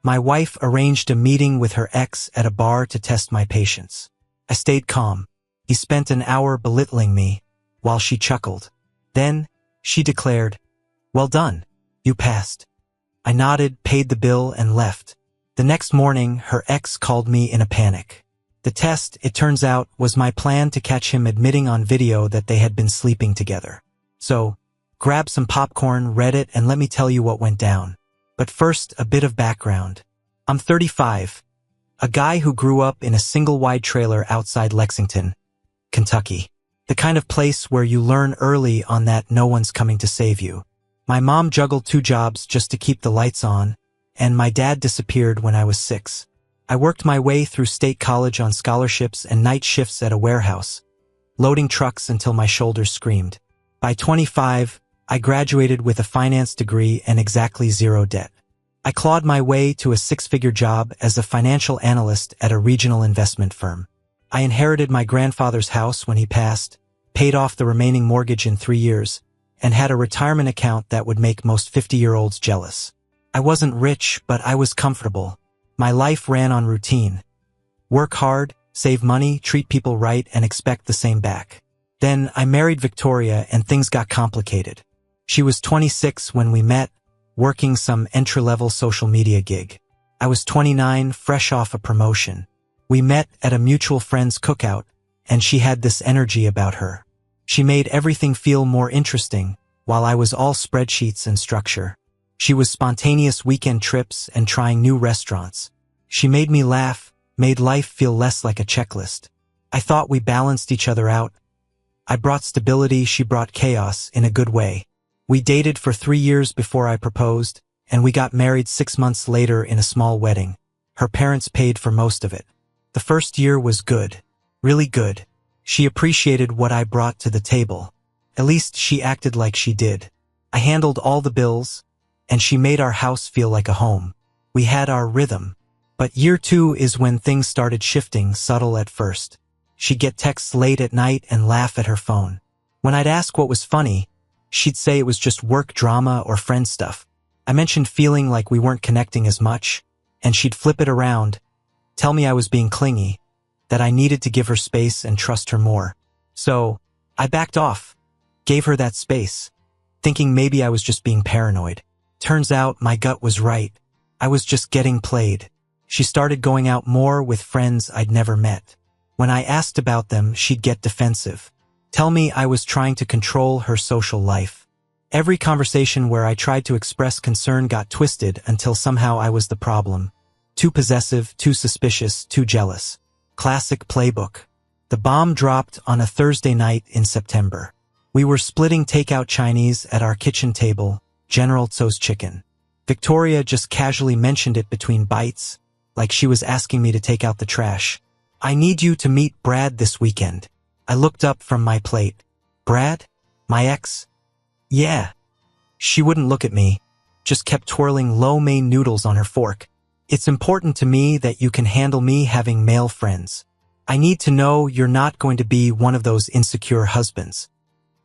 My wife arranged a meeting with her ex at a bar to test my patience. I stayed calm. He spent an hour belittling me, while she chuckled. Then, she declared, "Well done. You passed." I nodded, paid the bill, and left. The next morning, her ex called me in a panic. The test, it turns out, was my plan to catch him admitting on video that they had been sleeping together. So, grab some popcorn, read it, and let me tell you what went down. But first, a bit of background. I'm 35, a guy who grew up in a single-wide trailer outside Lexington, Kentucky. The kind of place where you learn early on that no one's coming to save you. My mom juggled 2 jobs just to keep the lights on, and my dad disappeared when I was 6. I worked my way through state college on scholarships and night shifts at a warehouse, loading trucks until my shoulders screamed. By 25, I graduated with a finance degree and exactly 0 debt. I clawed my way to a 6-figure job as a financial analyst at a regional investment firm. I inherited my grandfather's house when he passed, paid off the remaining mortgage in 3 years, and had a retirement account that would make most 50-year-olds jealous. I wasn't rich, but I was comfortable. My life ran on routine. Work hard, save money, treat people right, and expect the same back. Then I married Victoria and things got complicated. She was 26 when we met, working some entry-level social media gig. I was 29, fresh off a promotion. We met at a mutual friend's cookout, and she had this energy about her. She made everything feel more interesting, while I was all spreadsheets and structure. She was spontaneous weekend trips and trying new restaurants. She made me laugh, made life feel less like a checklist. I thought we balanced each other out. I brought stability, she brought chaos, in a good way. We dated for 3 years before I proposed, and we got married 6 months later in a small wedding. Her parents paid for most of it. The first year was good. Really good. She appreciated what I brought to the table. At least she acted like she did. I handled all the bills, and she made our house feel like a home. We had our rhythm. But year 2 is when things started shifting, subtle at first. She'd get texts late at night and laugh at her phone. When I'd ask what was funny, she'd say it was just work drama or friend stuff. I mentioned feeling like we weren't connecting as much, and she'd flip it around, tell me I was being clingy, that I needed to give her space and trust her more. So, I backed off, gave her that space, thinking maybe I was just being paranoid. Turns out my gut was right. I was just getting played. She started going out more with friends I'd never met. When I asked about them, she'd get defensive. Tell me I was trying to control her social life. Every conversation where I tried to express concern got twisted until somehow I was the problem. Too possessive, too suspicious, too jealous. Classic playbook. The bomb dropped on a Thursday night in September. We were splitting takeout Chinese at our kitchen table, General Tso's chicken. Victoria just casually mentioned it between bites, like she was asking me to take out the trash. "I need you to meet Brad this weekend." I looked up from my plate. "Brad? My ex?" "Yeah." She wouldn't look at me, just kept twirling lo mein noodles on her fork. "It's important to me that you can handle me having male friends. I need to know you're not going to be one of those insecure husbands."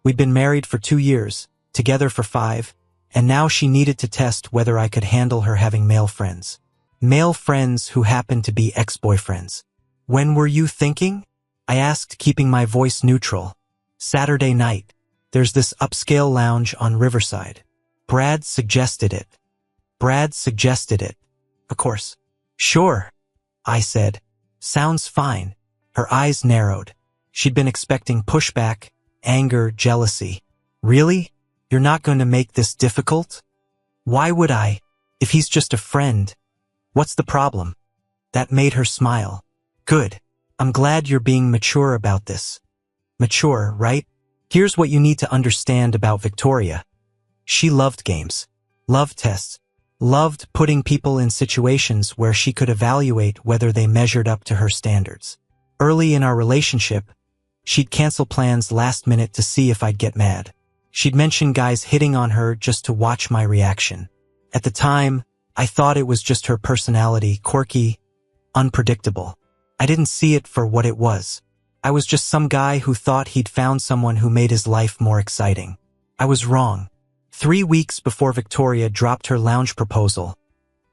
We'd been married for 2 years, together for 5, and now she needed to test whether I could handle her having male friends. Male friends who happened to be ex-boyfriends. "When were you thinking?" I asked, keeping my voice neutral. "Saturday night. There's this upscale lounge on Riverside. Brad suggested it." "Brad suggested it. Of course." "Sure," I said. "Sounds fine." Her eyes narrowed. She'd been expecting pushback, anger, jealousy. "Really? You're not going to make this difficult?" "Why would I? If he's just a friend. What's the problem?" That made her smile. "Good. I'm glad you're being mature about this." Mature, right? Here's what you need to understand about Victoria. She loved games, loved tests, loved putting people in situations where she could evaluate whether they measured up to her standards. Early in our relationship, she'd cancel plans last minute to see if I'd get mad. She'd mention guys hitting on her just to watch my reaction. At the time, I thought it was just her personality, quirky, unpredictable. I didn't see it for what it was. I was just some guy who thought he'd found someone who made his life more exciting. I was wrong. 3 weeks before Victoria dropped her lounge proposal,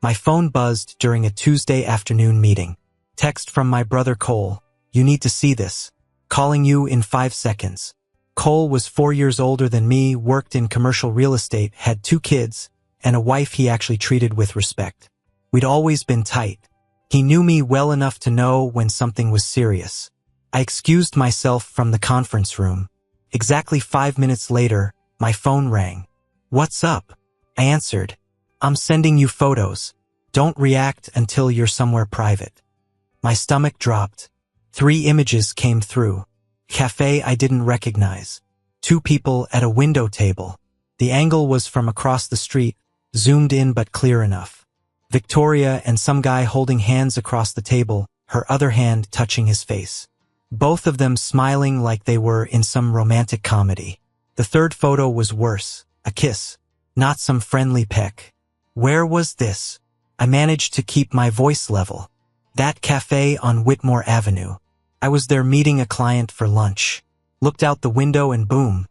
My phone buzzed during a Tuesday afternoon meeting. Text from my brother Cole. You need to see this. Calling you in 5 seconds. Cole was 4 years older than me, worked in commercial real estate, had 2 kids, and a wife he actually treated with respect. We'd always been tight. He knew me well enough to know when something was serious. I excused myself from the conference room. Exactly 5 minutes later, my phone rang. What's up? I answered. I'm sending you photos. Don't react until you're somewhere private. My stomach dropped. 3 images came through. Cafe I didn't recognize. 2 people at a window table. The angle was from across the street, zoomed in but clear enough. Victoria and some guy holding hands across the table, her other hand touching his face. Both of them smiling like they were in some romantic comedy. The third photo was worse, a kiss, not some friendly peck. Where was this? I managed to keep my voice level. That cafe on Whitmore Avenue. I was there meeting a client for lunch. Looked out the window and boom.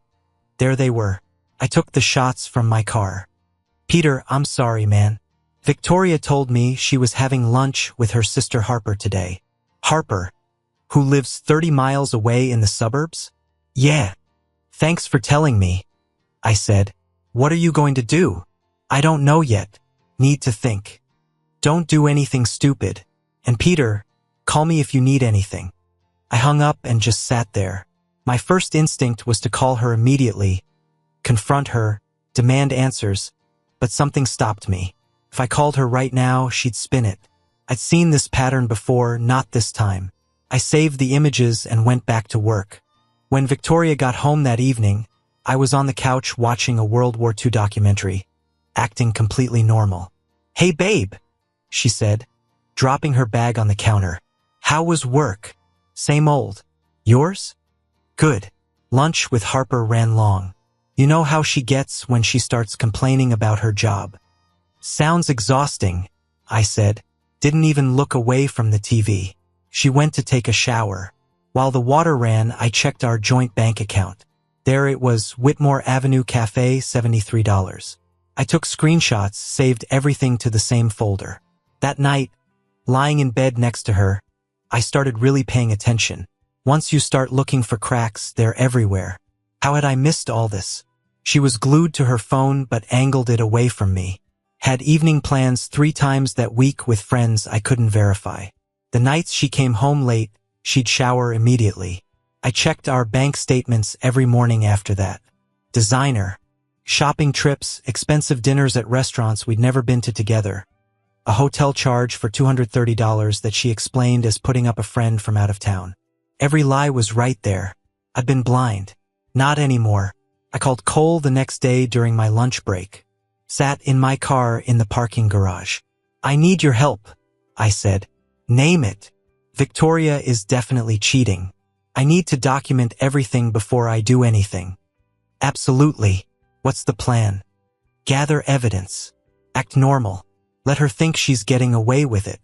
There they were. I took the shots from my car. Peter, I'm sorry, man. Victoria told me she was having lunch with her sister Harper today. Harper, who lives 30 miles away in the suburbs? Yeah. Thanks for telling me. I said. What are you going to do? I don't know yet. Need to think. Don't do anything stupid. And Peter, call me if you need anything. I hung up and just sat there. My first instinct was to call her immediately, confront her, demand answers, but something stopped me. If I called her right now, she'd spin it. I'd seen this pattern before, not this time. I saved the images and went back to work. When Victoria got home that evening, I was on the couch watching a World War II documentary, acting completely normal. Hey babe, she said, dropping her bag on the counter. How was work? Same old. Yours? Good. Lunch with Harper ran long. You know how she gets when she starts complaining about her job. Sounds exhausting, I said. Didn't even look away from the TV. She went to take a shower. While the water ran, I checked our joint bank account. There it was, Whitmore Avenue Cafe, $73. I took screenshots, saved everything to the same folder. That night, lying in bed next to her, I started really paying attention. Once you start looking for cracks, they're everywhere. How had I missed all this? She was glued to her phone but angled it away from me. Had evening plans 3 times that week with friends I couldn't verify. The nights she came home late, she'd shower immediately. I checked our bank statements every morning after that. Designer. Shopping trips, expensive dinners at restaurants we'd never been to together. A hotel charge for $230 that she explained as putting up a friend from out of town. Every lie was right there. I'd been blind. Not anymore. I called Cole the next day during my lunch break. Sat in my car in the parking garage. I need your help, I said. Name it. Victoria is definitely cheating. I need to document everything before I do anything. Absolutely. What's the plan? Gather evidence. Act normal. Let her think she's getting away with it.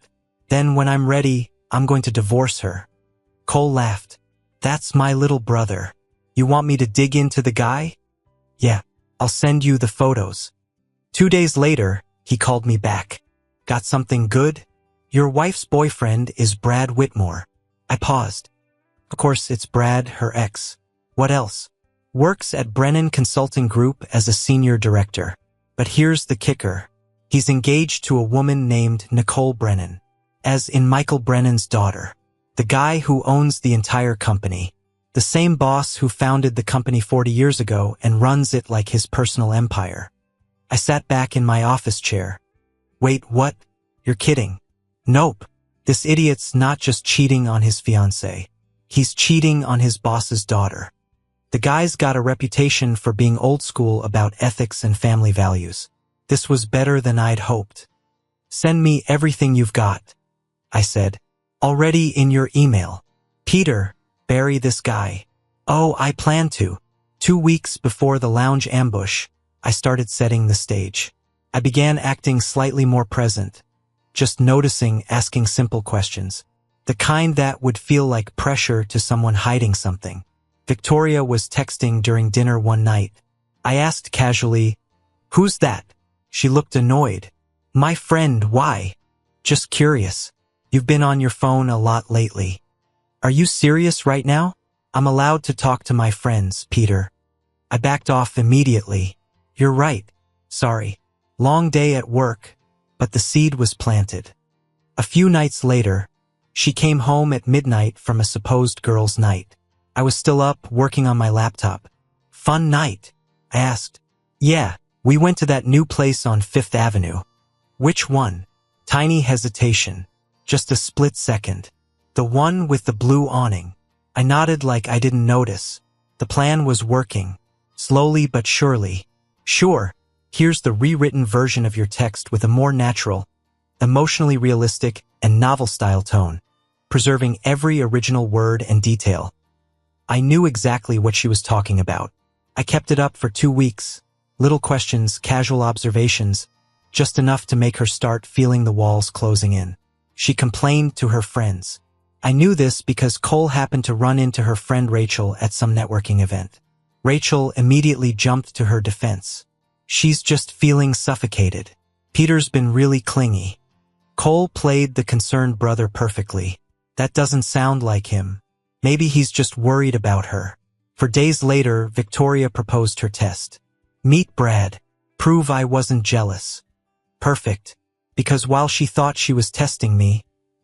Then when I'm ready, I'm going to divorce her. Cole laughed. That's my little brother. You want me to dig into the guy? Yeah, I'll send you the photos. 2 days later, he called me back. Got something good? Your wife's boyfriend is Brad Whitmore. I paused. Of course, it's Brad, her ex. What else? Works at Brennan Consulting Group as a senior director. But here's the kicker. He's engaged to a woman named Nicole Brennan, as in Michael Brennan's daughter. The guy who owns the entire company. The same boss who founded the company 40 years ago and runs it like his personal empire. I sat back in my office chair. Wait, what? You're kidding. Nope. This idiot's not just cheating on his fiancée. He's cheating on his boss's daughter. The guy's got a reputation for being old school about ethics and family values. This was better than I'd hoped. Send me everything you've got, I said. Already in your email. Peter, bury this guy. Oh, I plan to. 2 weeks before the lounge ambush, I started setting the stage. I began acting slightly more present, just noticing, asking simple questions. The kind that would feel like pressure to someone hiding something. Victoria was texting during dinner one night. I asked casually, "Who's that?" She looked annoyed. My friend, why? Just curious. You've been on your phone a lot lately. Are you serious right now? I'm allowed to talk to my friends, Peter. I backed off immediately. You're right. Sorry. Long day at work, but the seed was planted. A few nights later, she came home at midnight from a supposed girls' night. I was still up, working on my laptop. Fun night? I asked. Yeah, we went to that new place on Fifth Avenue. Which one? Tiny hesitation. Just a split second. The one with the blue awning. I nodded like I didn't notice. The plan was working. Slowly but surely. Sure, here's the rewritten version of your text with a more natural, emotionally realistic, and novel-style tone, preserving every original word and detail. I knew exactly what she was talking about. I kept it up for 2 weeks. Little questions, casual observations, just enough to make her start feeling the walls closing in. She complained to her friends. I knew this because Cole happened to run into her friend Rachel at some networking event. Rachel immediately jumped to her defense. She's just feeling suffocated. Peter's been really clingy. Cole played the concerned brother perfectly. That doesn't sound like him. Maybe he's just worried about her. For days later, Victoria proposed her test. Meet Brad. Prove I wasn't jealous. Perfect. Because while she thought she was testing me,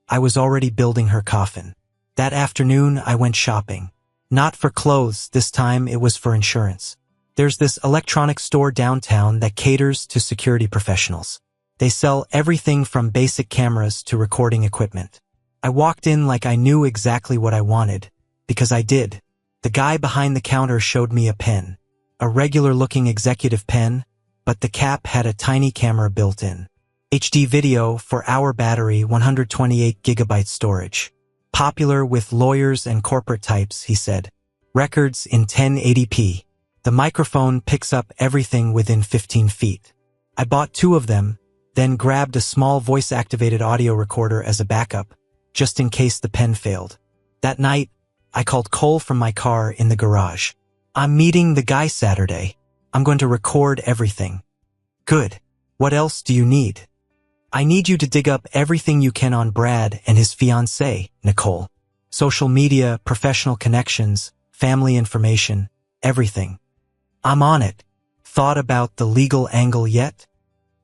I was already building her coffin. That afternoon, I went shopping. Not for clothes, this time it was for insurance. There's this electronics store downtown that caters to security professionals. They sell everything from basic cameras to recording equipment. I walked in like I knew exactly what I wanted, because I did. The guy behind the counter showed me a pen. A regular-looking executive pen, but the cap had a tiny camera built in. HD video, 4-hour battery, 128 gigabyte storage. Popular with lawyers and corporate types, he said. Records in 1080p. The microphone picks up everything within 15 feet. I bought 2 of them, then grabbed a small voice-activated audio recorder as a backup, just in case the pen failed. That night, I called Cole from my car in the garage. I'm meeting the guy Saturday. I'm going to record everything. Good. What else do you need? I need you to dig up everything you can on Brad and his fiancée, Nicole. Social media, professional connections, family information, everything. I'm on it. Thought about the legal angle yet?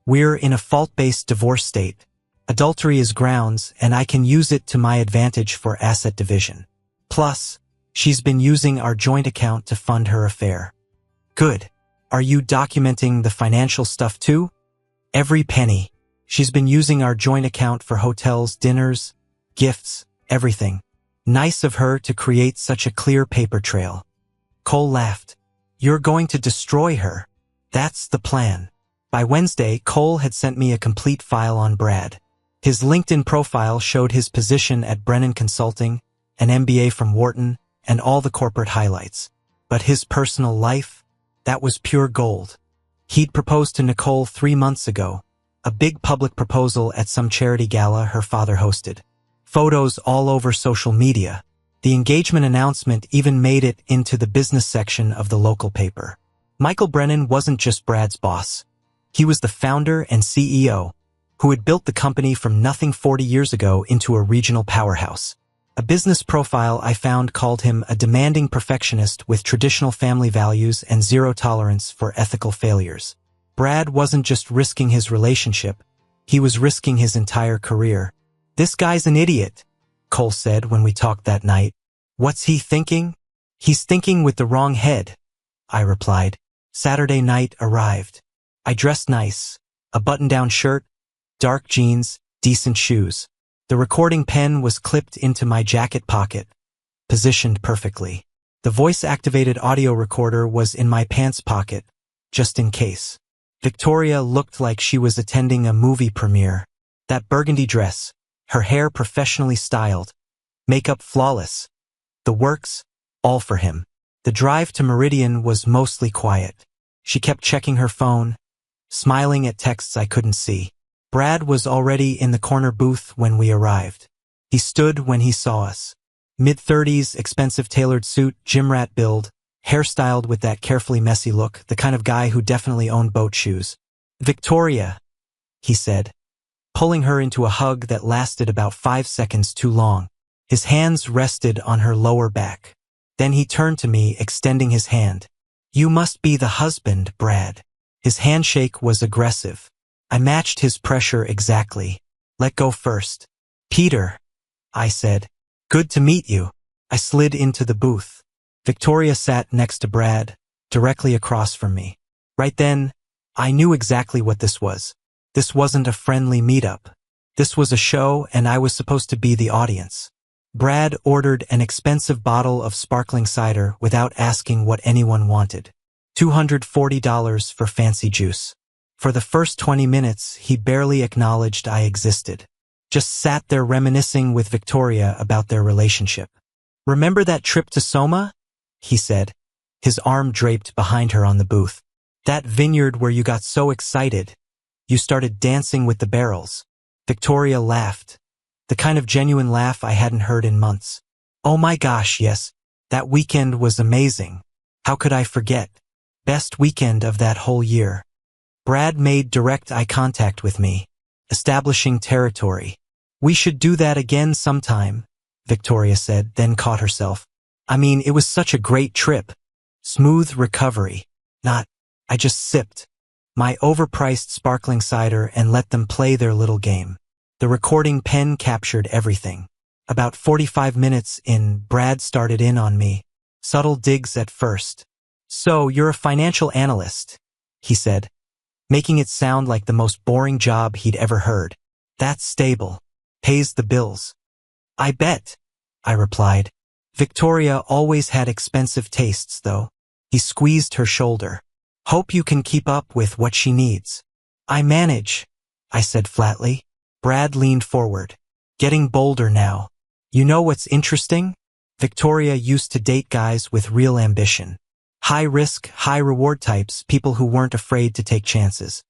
We're in a fault-based divorce state. Adultery is grounds, and I can use it to my advantage for asset division. Plus, she's been using our joint account to fund her affair. Good. Are you documenting the financial stuff too? Every penny. She's been using our joint account for hotels, dinners, gifts, everything. Nice of her to create such a clear paper trail. Cole laughed. You're going to destroy her. That's the plan. By Wednesday, Cole had sent me a complete file on Brad. His LinkedIn profile showed his position at Brennan Consulting, an MBA from Wharton, and all the corporate highlights. But his personal life? That was pure gold. He'd proposed to Nicole 3 months ago. A big public proposal at some charity gala her father hosted. Photos all over social media. The engagement announcement even made it into the business section of the local paper. Michael Brennan wasn't just Brad's boss. He was the founder and CEO, who had built the company from nothing 40 years ago into a regional powerhouse. A business profile I found called him a demanding perfectionist with traditional family values and zero tolerance for ethical failures. Brad wasn't just risking his relationship, he was risking his entire career. This guy's an idiot, Cole said when we talked that night. What's he thinking? He's thinking with the wrong head, I replied. Saturday night arrived. I dressed nice, a button-down shirt, dark jeans, decent shoes. The recording pen was clipped into my jacket pocket, positioned perfectly. The voice-activated audio recorder was in my pants pocket, just in case. Victoria looked like she was attending a movie premiere. That burgundy dress, her hair professionally styled, makeup flawless. The works, all for him. The drive to Meridian was mostly quiet. She kept checking her phone, smiling at texts I couldn't see. Brad was already in the corner booth when we arrived. He stood when he saw us. Mid-30s, expensive tailored suit, gym rat build, hairstyled with that carefully messy look, the kind of guy who definitely owned boat shoes. Victoria, he said, pulling her into a hug that lasted about 5 seconds too long. His hands rested on her lower back. Then he turned to me, extending his hand. You must be the husband, Brad. His handshake was aggressive. I matched his pressure exactly. Let go first. Peter, I said. Good to meet you. I slid into the booth. Victoria sat next to Brad, directly across from me. Right then, I knew exactly what this was. This wasn't a friendly meetup. This was a show, and I was supposed to be the audience. Brad ordered an expensive bottle of sparkling cider without asking what anyone wanted. $240 for fancy juice. For the first 20 minutes, he barely acknowledged I existed. Just sat there reminiscing with Victoria about their relationship. Remember that trip to Soma? He said, his arm draped behind her on the booth. That vineyard where you got so excited. You started dancing with the barrels. Victoria laughed. The kind of genuine laugh I hadn't heard in months. Oh my gosh, yes. That weekend was amazing. How could I forget? Best weekend of that whole year. Brad made direct eye contact with me, establishing territory. We should do that again sometime, Victoria said, then caught herself. I mean, it was such a great trip. Smooth recovery. I just sipped my overpriced sparkling cider and let them play their little game. The recording pen captured everything. About 45 minutes in, Brad started in on me. Subtle digs at first. So, you're a financial analyst, he said, making it sound like the most boring job he'd ever heard. That's stable. Pays the bills. I bet, I replied. Victoria always had expensive tastes, though. He squeezed her shoulder. Hope you can keep up with what she needs. I manage, I said flatly. Brad leaned forward. Getting bolder now. You know what's interesting? Victoria used to date guys with real ambition. High risk, high reward types, people who weren't afraid to take chances.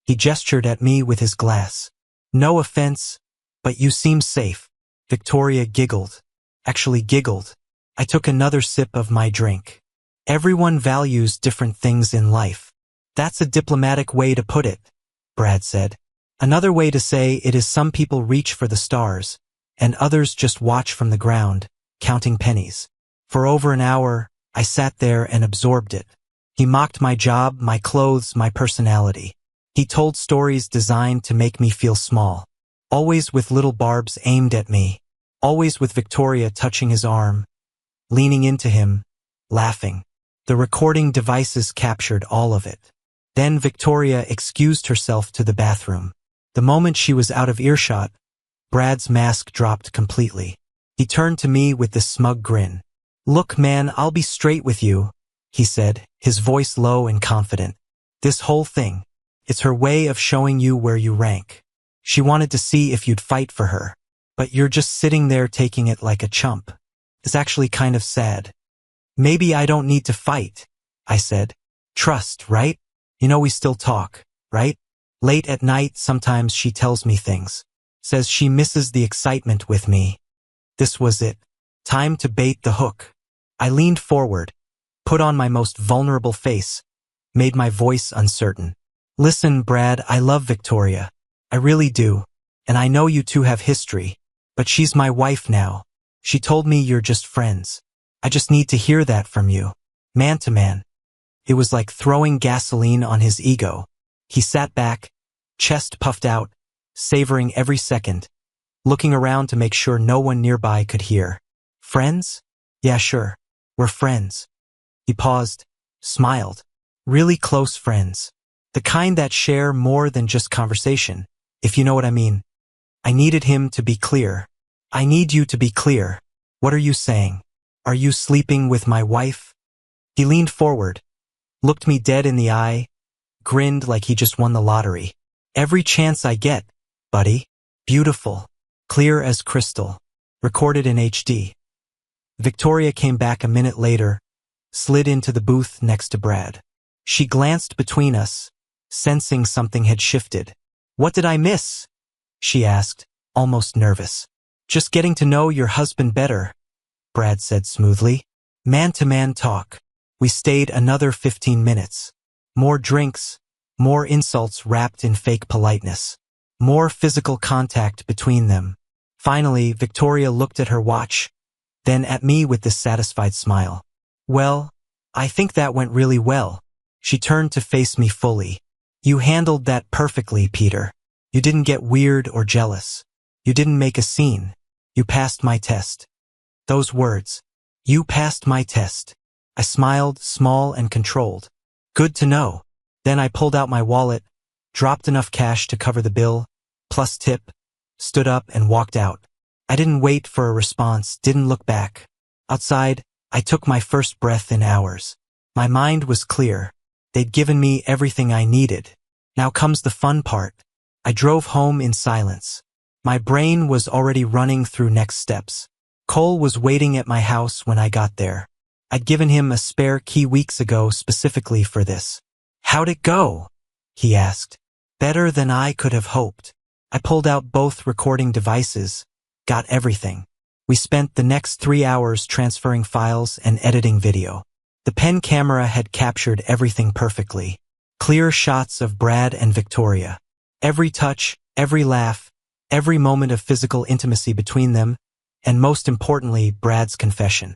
He gestured at me with his glass. No offense, but you seem safe. Victoria giggled. Actually giggled. I took another sip of my drink. Everyone values different things in life. That's a diplomatic way to put it, Brad said. Another way to say it is some people reach for the stars, and others just watch from the ground, counting pennies. For over an hour, I sat there and absorbed it. He mocked my job, my clothes, my personality. He told stories designed to make me feel small. Always with little barbs aimed at me. Always with Victoria touching his arm, leaning into him, laughing. The recording devices captured all of it. Then Victoria excused herself to the bathroom. The moment she was out of earshot, Brad's mask dropped completely. He turned to me with this smug grin. Look, man, I'll be straight with you, he said, his voice low and confident. This whole thing, it's her way of showing you where you rank. She wanted to see if you'd fight for her. But you're just sitting there taking it like a chump. It's actually kind of sad. Maybe I don't need to fight, I said. Trust, right? You know we still talk, right? Late at night, sometimes she tells me things. Says she misses the excitement with me. This was it. Time to bait the hook. I leaned forward, put on my most vulnerable face, made my voice uncertain. Listen, Brad, I love Victoria. I really do. And I know you two have history. But she's my wife now. She told me you're just friends. I just need to hear that from you. Man to man. It was like throwing gasoline on his ego. He sat back, chest puffed out, savoring every second, looking around to make sure no one nearby could hear. Friends? Yeah, sure. We're friends. He paused, smiled. Really close friends. The kind that share more than just conversation, if you know what I mean. I needed him to be clear. I need you to be clear. What are you saying? Are you sleeping with my wife? He leaned forward, looked me dead in the eye, grinned like he just won the lottery. Every chance I get, buddy. Beautiful. Clear as crystal. Recorded in HD. Victoria came back a minute later, slid into the booth next to Brad. She glanced between us, sensing something had shifted. What did I miss? She asked, almost nervous. Just getting to know your husband better, Brad said smoothly. Man-to-man talk. We stayed another 15 minutes. More drinks, more insults wrapped in fake politeness. More physical contact between them. Finally, Victoria looked at her watch, then at me with this satisfied smile. Well, I think that went really well. She turned to face me fully. You handled that perfectly, Peter. You didn't get weird or jealous. You didn't make a scene. You passed my test. Those words. You passed my test. I smiled, small and controlled. Good to know. Then I pulled out my wallet, dropped enough cash to cover the bill, plus tip, stood up and walked out. I didn't wait for a response, didn't look back. Outside, I took my first breath in hours. My mind was clear. They'd given me everything I needed. Now comes the fun part. I drove home in silence. My brain was already running through next steps. Cole was waiting at my house when I got there. I'd given him a spare key weeks ago specifically for this. How'd it go? He asked. Better than I could have hoped. I pulled out both recording devices, got everything. We spent the next 3 hours transferring files and editing video. The pen camera had captured everything perfectly. Clear shots of Brad and Victoria. Every touch, every laugh, every moment of physical intimacy between them, and most importantly, Brad's confession.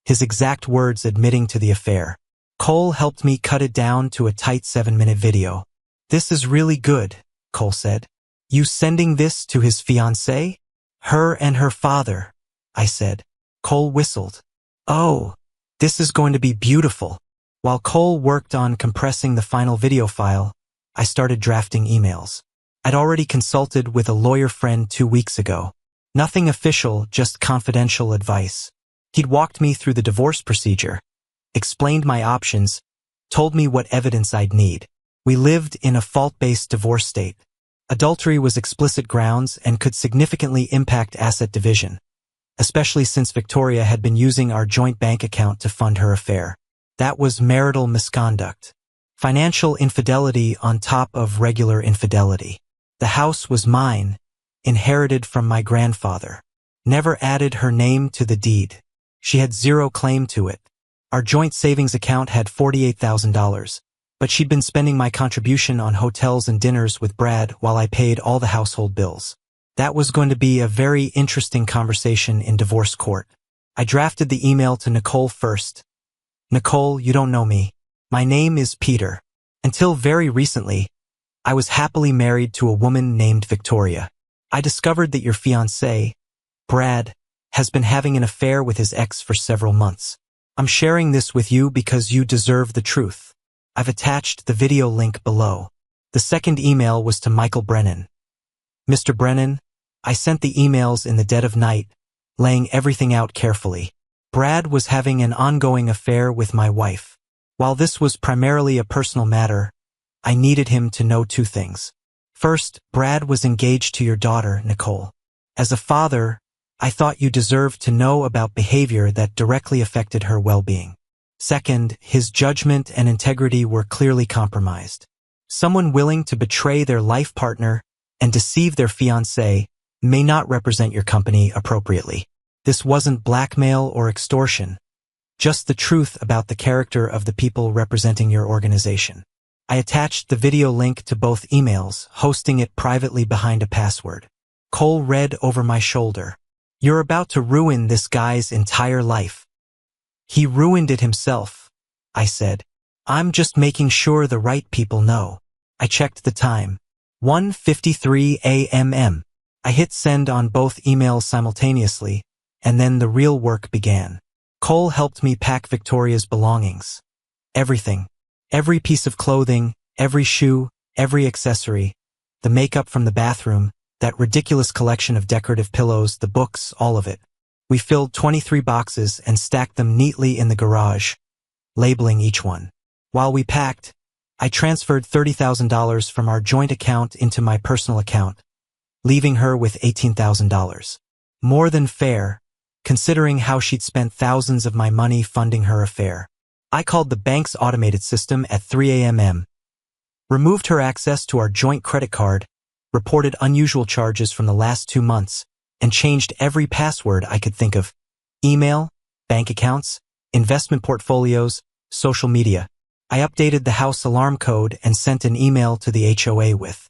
His exact words admitting to the affair. Cole helped me cut it down to a tight 7-minute video. This is really good, Cole said. You sending this to his fiancée? Her and her father, I said. Cole whistled. Oh, this is going to be beautiful. While Cole worked on compressing the final video file, I started drafting emails. I'd already consulted with a lawyer friend 2 weeks ago. Nothing official, just confidential advice. He'd walked me through the divorce procedure, explained my options, told me what evidence I'd need. We lived in a fault-based divorce state. Adultery was explicit grounds and could significantly impact asset division, especially since Victoria had been using our joint bank account to fund her affair. That was marital misconduct. Financial infidelity on top of regular infidelity. The house was mine, inherited from my grandfather. Never added her name to the deed. She had zero claim to it. Our joint savings account had $48,000, but she'd been spending my contribution on hotels and dinners with Brad while I paid all the household bills. That was going to be a very interesting conversation in divorce court. I drafted the email to Nicole first. Nicole, you don't know me. My name is Peter. Until very recently, I was happily married to a woman named Victoria. I discovered that your fiancé, Brad, has been having an affair with his ex for several months. I'm sharing this with you because you deserve the truth. I've attached the video link below. The second email was to Michael Brennan. Mr. Brennan, I sent the emails in the dead of night, laying everything out carefully. Brad was having an ongoing affair with my wife. While this was primarily a personal matter, I needed him to know 2 things. First, Brad was engaged to your daughter, Nicole. As a father, I thought you deserved to know about behavior that directly affected her well-being. Second, his judgment and integrity were clearly compromised. Someone willing to betray their life partner and deceive their fiancé may not represent your company appropriately. This wasn't blackmail or extortion, just the truth about the character of the people representing your organization. I attached the video link to both emails, hosting it privately behind a password. Cole read over my shoulder. You're about to ruin this guy's entire life. He ruined it himself, I said. I'm just making sure the right people know. I checked the time. 1:53 a.m. I hit send on both emails simultaneously, and then the real work began. Cole helped me pack Victoria's belongings. Everything. Every piece of clothing, every shoe, every accessory, the makeup from the bathroom, that ridiculous collection of decorative pillows, the books, all of it. We filled 23 boxes and stacked them neatly in the garage, labeling each one. While we packed, I transferred $30,000 from our joint account into my personal account, leaving her with $18,000. More than fair, considering how she'd spent thousands of my money funding her affair. I called the bank's automated system at 3 a.m., removed her access to our joint credit card, reported unusual charges from the last 2 months, and changed every password I could think of. Email, bank accounts, investment portfolios, social media. I updated the house alarm code and sent an email to the HOA with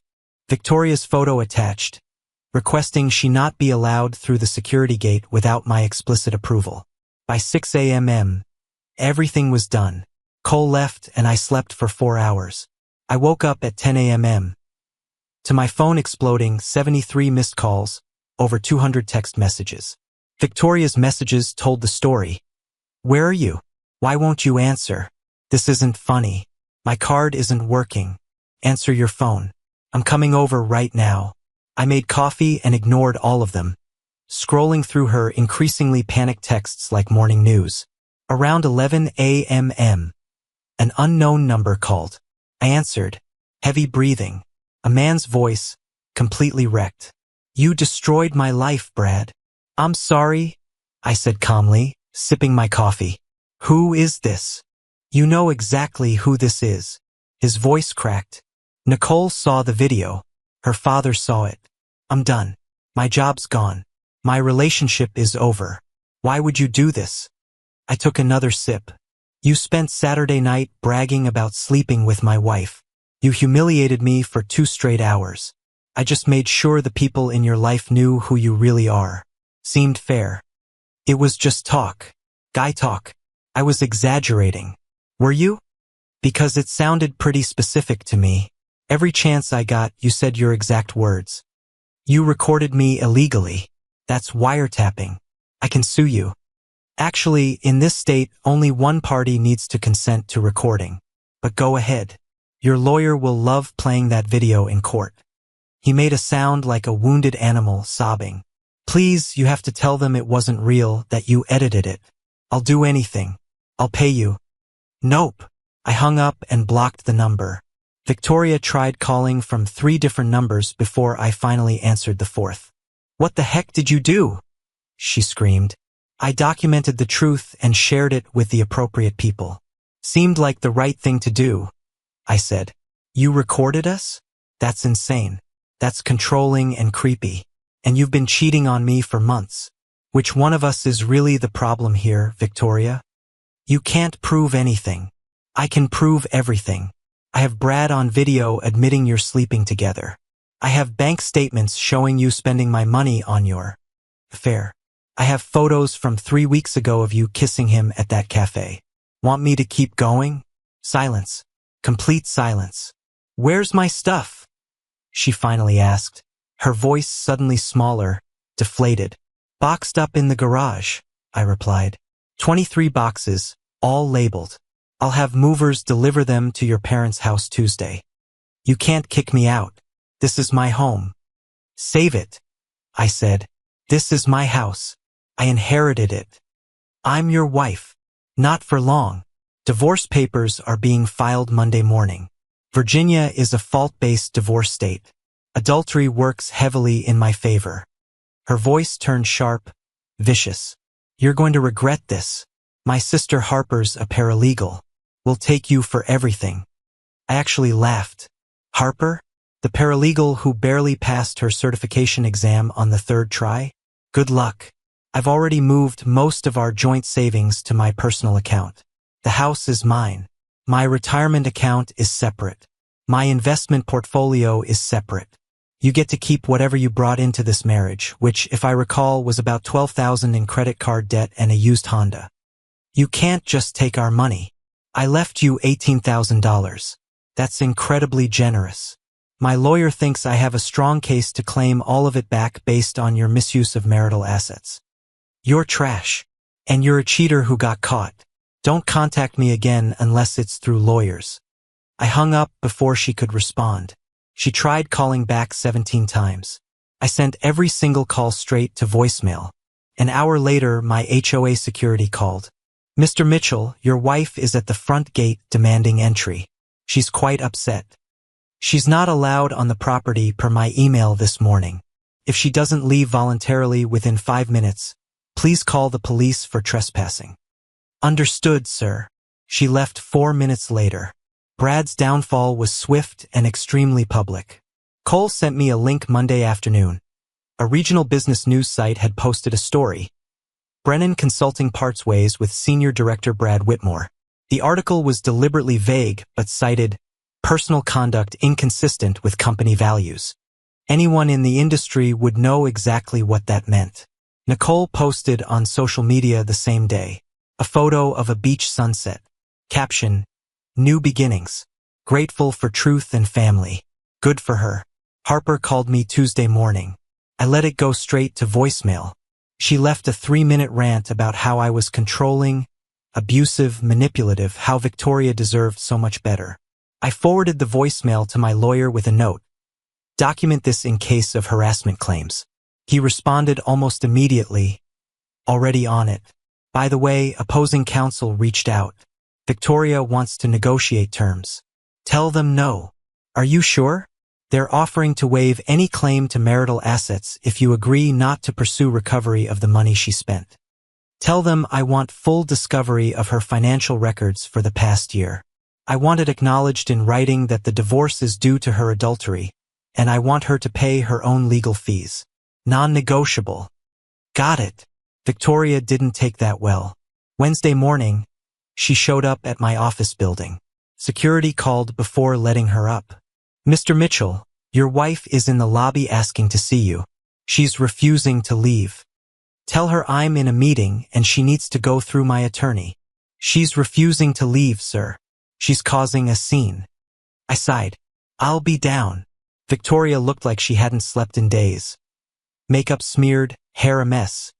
Victoria's photo attached, requesting she not be allowed through the security gate without my explicit approval. By 6 a.m., everything was done. Cole left and I slept for 4 hours. I woke up at 10 a.m. to my phone exploding, 73 missed calls, over 200 text messages. Victoria's messages told the story. Where are you? Why won't you answer? This isn't funny. My card isn't working. Answer your phone. I'm coming over right now. I made coffee and ignored all of them, scrolling through her increasingly panicked texts like morning news. Around 11 a.m., an unknown number called. I answered, heavy breathing, a man's voice, completely wrecked. You destroyed my life, Brad. I'm sorry, I said calmly, sipping my coffee. Who is this? You know exactly who this is. His voice cracked. Nicole saw the video. Her father saw it. I'm done. My job's gone. My relationship is over. Why would you do this? I took another sip. You spent Saturday night bragging about sleeping with my wife. You humiliated me for 2 straight hours. I just made sure the people in your life knew who you really are. Seemed fair. It was just talk. Guy talk. I was exaggerating. Were you? Because it sounded pretty specific to me. Every chance I got, you said your exact words. You recorded me illegally. That's wiretapping. I can sue you. Actually, in this state, only one party needs to consent to recording. But go ahead. Your lawyer will love playing that video in court. He made a sound like a wounded animal sobbing. Please, you have to tell them it wasn't real, that you edited it. I'll do anything. I'll pay you. Nope. I hung up and blocked the number. Victoria tried calling from 3 different numbers before I finally answered the 4th. What the heck did you do? She screamed. I documented the truth and shared it with the appropriate people. Seemed like the right thing to do, I said. You recorded us? That's insane. That's controlling and creepy. And you've been cheating on me for months. Which one of us is really the problem here, Victoria? You can't prove anything. I can prove everything. I have Brad on video admitting you're sleeping together. I have bank statements showing you spending my money on your affair. I have photos from 3 weeks ago of you kissing him at that cafe. Want me to keep going? Silence. Complete silence. Where's my stuff? She finally asked, her voice suddenly smaller, deflated. Boxed up in the garage, I replied. 23 boxes, all labeled. I'll have movers deliver them to your parents' house Tuesday. You can't kick me out. This is my home. Save it, I said. This is my house. I inherited it. I'm your wife. Not for long. Divorce papers are being filed Monday morning. Virginia is a fault-based divorce state. Adultery works heavily in my favor. Her voice turned sharp, vicious. You're going to regret this. My sister Harper's a paralegal. We'll take you for everything. I actually laughed. Harper? The paralegal who barely passed her certification exam on the 3rd try? Good luck. I've already moved most of our joint savings to my personal account. The house is mine. My retirement account is separate. My investment portfolio is separate. You get to keep whatever you brought into this marriage, which, if I recall, was about $12,000 in credit card debt and a used Honda. You can't just take our money. I left you $18,000. That's incredibly generous. My lawyer thinks I have a strong case to claim all of it back based on your misuse of marital assets. You're trash. And you're a cheater who got caught. Don't contact me again unless it's through lawyers. I hung up before she could respond. She tried calling back 17 times. I sent every single call straight to voicemail. An hour later, my HOA security called. Mr. Mitchell, your wife is at the front gate demanding entry. She's quite upset. She's not allowed on the property per my email this morning. If she doesn't leave voluntarily within 5 minutes, please call the police for trespassing. Understood, sir. She left 4 minutes later. Brad's downfall was swift and extremely public. Cole sent me a link Monday afternoon. A regional business news site had posted a story. Brennan Consulting parts ways with Senior Director Brad Whitmore. The article was deliberately vague but cited personal conduct inconsistent with company values. Anyone in the industry would know exactly what that meant. Nicole posted on social media the same day a photo of a beach sunset. Caption, "New beginnings. Grateful for truth and family. Good for her." Harper called me Tuesday morning. I let it go straight to voicemail. She left a 3-minute rant about how I was controlling, abusive, manipulative, how Victoria deserved so much better. I forwarded the voicemail to my lawyer with a note. Document this in case of harassment claims. He responded almost immediately. Already on it. By the way, opposing counsel reached out. Victoria wants to negotiate terms. Tell them no. Are you sure? They're offering to waive any claim to marital assets if you agree not to pursue recovery of the money she spent. Tell them I want full discovery of her financial records for the past year. I want it acknowledged in writing that the divorce is due to her adultery, and I want her to pay her own legal fees. Non-negotiable. Got it. Victoria didn't take that well. Wednesday morning, she showed up at my office building. Security called before letting her up. "Mr. Mitchell, your wife is in the lobby asking to see you. She's refusing to leave. Tell her I'm in a meeting and she needs to go through my attorney." "She's refusing to leave, sir. She's causing a scene." I sighed. "I'll be down." Victoria looked like she hadn't slept in days. Makeup smeared, hair a mess.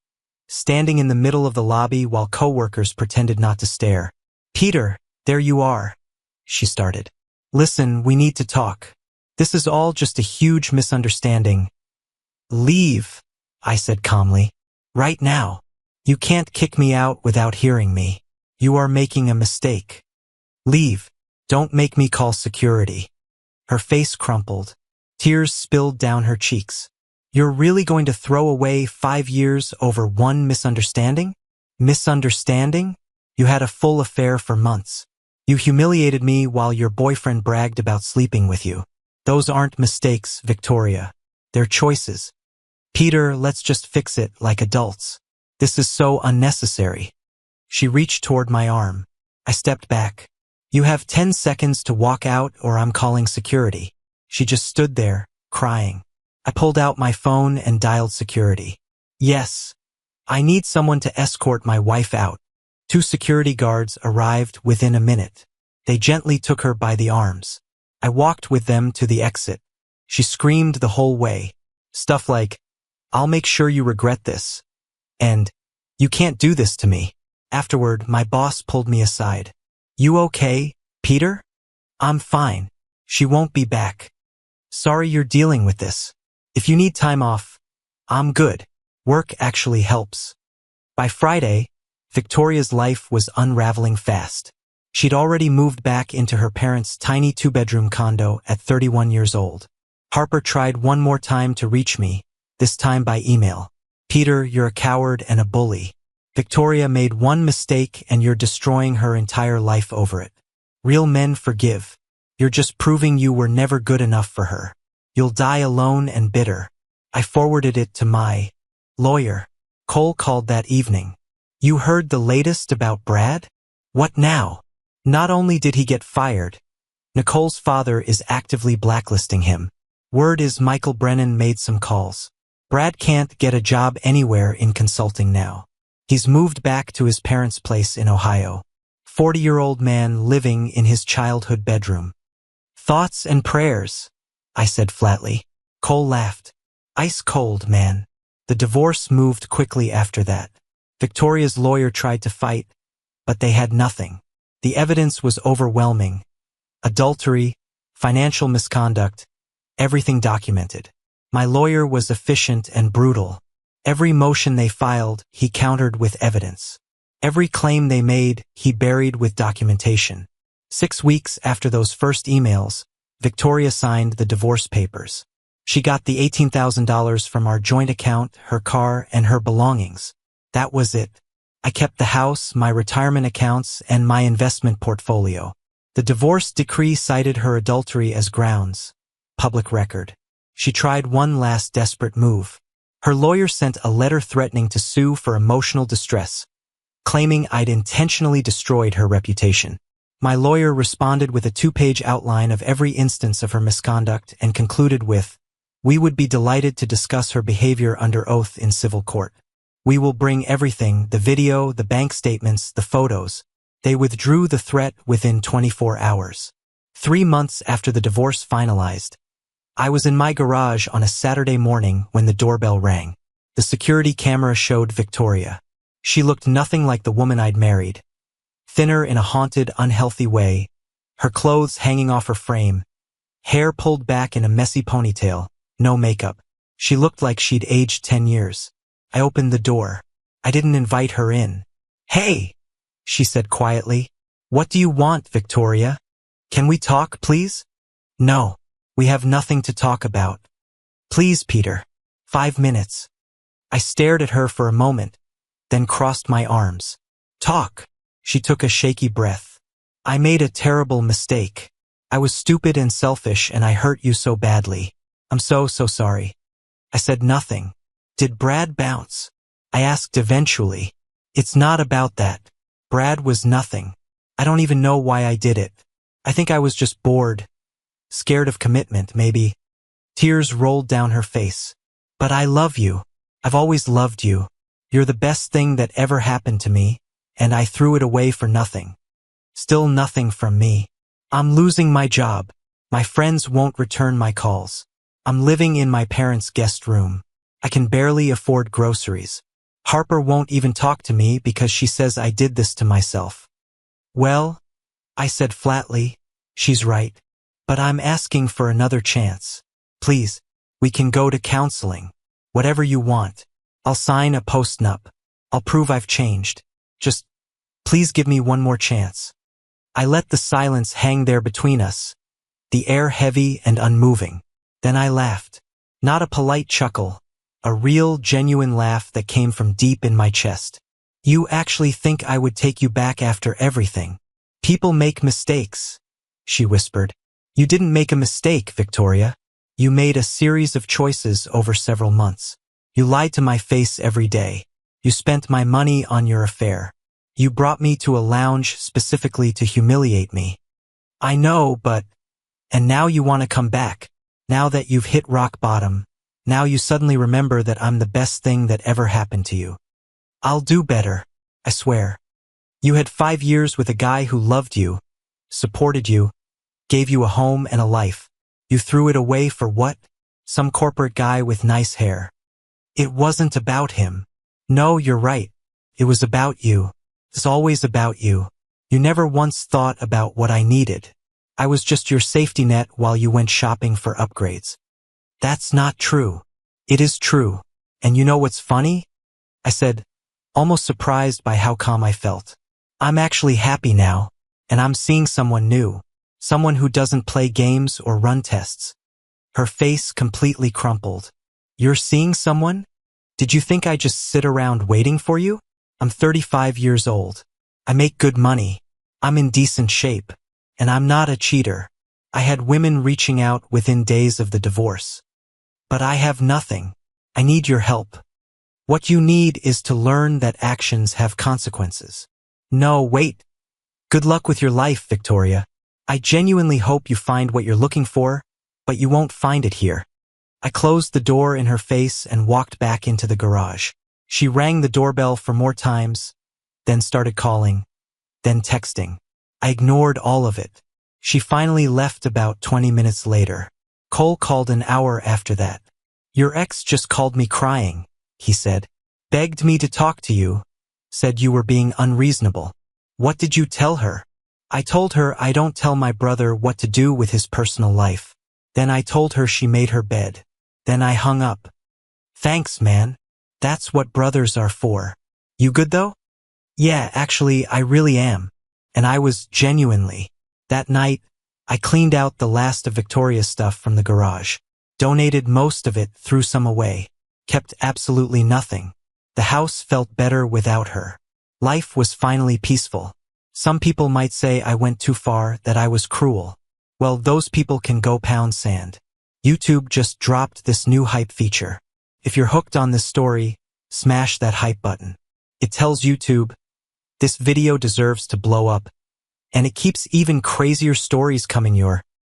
Standing in the middle of the lobby while co-workers pretended not to stare. "Peter, there you are," she started. "Listen, we need to talk. This is all just a huge misunderstanding." "Leave," I said calmly. "Right now. You can't kick me out without hearing me. You are making a mistake. Leave. Don't make me call security." Her face crumpled. Tears spilled down her cheeks. "You're really going to throw away 5 years over one misunderstanding?" "Misunderstanding? You had a full affair for months. You humiliated me while your boyfriend bragged about sleeping with you. Those aren't mistakes, Victoria. They're choices. Peter, let's just fix it like adults. This is so unnecessary." She reached toward my arm. I stepped back. "You have 10 seconds to walk out or I'm calling security." She just stood there, crying. I pulled out my phone and dialed security. "Yes. I need someone to escort my wife out." 2 security guards arrived within a minute. They gently took her by the arms. I walked with them to the exit. She screamed the whole way. Stuff like, "I'll make sure you regret this," and "You can't do this to me." Afterward, my boss pulled me aside. "You okay, Peter?" "I'm fine. She won't be back. Sorry you're dealing with this. If you need time off, I'm good. Work actually helps." By Friday, Victoria's life was unraveling fast. She'd already moved back into her parents' tiny 2-bedroom condo at 31 years old. Harper tried one more time to reach me, this time by email. "Peter, you're a coward and a bully. Victoria made one mistake and you're destroying her entire life over it. Real men forgive. You're just proving you were never good enough for her. You'll die alone and bitter." I forwarded it to my lawyer. Cole called that evening. "You heard the latest about Brad? What now?" Not only did he get fired, Nicole's father is actively blacklisting him. Word is Michael Brennan made some calls. Brad can't get a job anywhere in consulting now. He's moved back to his parents' place in Ohio. 40-year-old man living in his childhood bedroom. "Thoughts and prayers," I said flatly. Cole laughed. "Ice cold, man." The divorce moved quickly after that. Victoria's lawyer tried to fight, but they had nothing. The evidence was overwhelming. Adultery, financial misconduct, everything documented. My lawyer was efficient and brutal. Every motion they filed, he countered with evidence. Every claim they made, he buried with documentation. 6 weeks after those first emails, Victoria signed the divorce papers. She got the $18,000 from our joint account, her car, and her belongings. That was it. I kept the house, my retirement accounts, and my investment portfolio. The divorce decree cited her adultery as grounds. Public record. She tried one last desperate move. Her lawyer sent a letter threatening to sue for emotional distress, claiming I'd intentionally destroyed her reputation. My lawyer responded with a 2-page outline of every instance of her misconduct and concluded with, We would be delighted to discuss her behavior under oath in civil court. We will bring everything, the video, the bank statements, the photos. They withdrew the threat within 24 hours. 3 months after the divorce finalized, I was in my garage on a Saturday morning when the doorbell rang. The security camera showed Victoria. She looked nothing like the woman I'd married. Thinner in a haunted, unhealthy way, her clothes hanging off her frame, hair pulled back in a messy ponytail, no makeup. She looked like she'd aged 10 years. I opened the door. I didn't invite her in. "Hey," she said quietly. "What do you want, Victoria? Can we talk, please?" "No, we have nothing to talk about." "Please, Peter. 5 minutes." I stared at her for a moment, then crossed my arms. "Talk." She took a shaky breath. "I made a terrible mistake. I was stupid and selfish and I hurt you so badly. I'm so sorry." I said nothing. "Did Brad bounce?" I asked eventually. "It's not about that. Brad was nothing. I don't even know why I did it. I think I was just bored. Scared of commitment, maybe." Tears rolled down her face. "But I love you. I've always loved you. You're the best thing that ever happened to me, and I threw it away for nothing. Still nothing from me. I'm losing my job. My friends won't return my calls. I'm living in my parents' guest room. I can barely afford groceries. Harper won't even talk to me because she says I did this to myself." "Well," I said flatly, "she's right. But I'm asking for another chance. Please, we can go to counseling. Whatever you want. I'll sign a post-nup. I'll prove I've changed. Just, please give me one more chance." I let the silence hang there between us, the air heavy and unmoving. Then I laughed. Not a polite chuckle, a real, genuine laugh that came from deep in my chest. "You actually think I would take you back after everything? People make mistakes," she whispered. "You didn't make a mistake, Victoria. You made a series of choices over several months. You lied to my face every day. You spent my money on your affair. You brought me to a lounge specifically to humiliate me. I know, but... And now you want to come back. Now that you've hit rock bottom. Now you suddenly remember that I'm the best thing that ever happened to you. I'll do better, I swear. You had 5 years with a guy who loved you, supported you, gave you a home and a life. You threw it away for what? Some corporate guy with nice hair. It wasn't about him. No, you're right. It was about you. It's always about you. You never once thought about what I needed. I was just your safety net while you went shopping for upgrades. That's not true. It is true. And you know what's funny? I said, almost surprised by how calm I felt. I'm actually happy now, and I'm seeing someone new. Someone who doesn't play games or run tests. Her face completely crumpled. You're seeing someone? Did you think I just sit around waiting for you? I'm 35 years old. I make good money. I'm in decent shape. And I'm not a cheater. I had women reaching out within days of the divorce. But I have nothing. I need your help. What you need is to learn that actions have consequences. No, wait. Good luck with your life, Victoria. I genuinely hope you find what you're looking for, but you won't find it here. I closed the door in her face and walked back into the garage. She rang the doorbell for more times, then started calling, then texting. I ignored all of it. She finally left about 20 minutes later. Cole called an hour after that. Your ex just called me crying, he said. Begged me to talk to you. Said you were being unreasonable. What did you tell her? I told her I don't tell my brother what to do with his personal life. Then I told her she made her bed. Then I hung up. Thanks, man. That's what brothers are for. You good though? Yeah, actually, I really am. And I was genuinely. That night, I cleaned out the last of Victoria's stuff from the garage. Donated most of it, threw some away. Kept absolutely nothing. The house felt better without her. Life was finally peaceful. Some people might say I went too far, that I was cruel. Well, those people can go pound sand. YouTube just dropped this new hype feature. If you're hooked on this story, smash that hype button. It tells YouTube, this video deserves to blow up. And it keeps even crazier stories coming your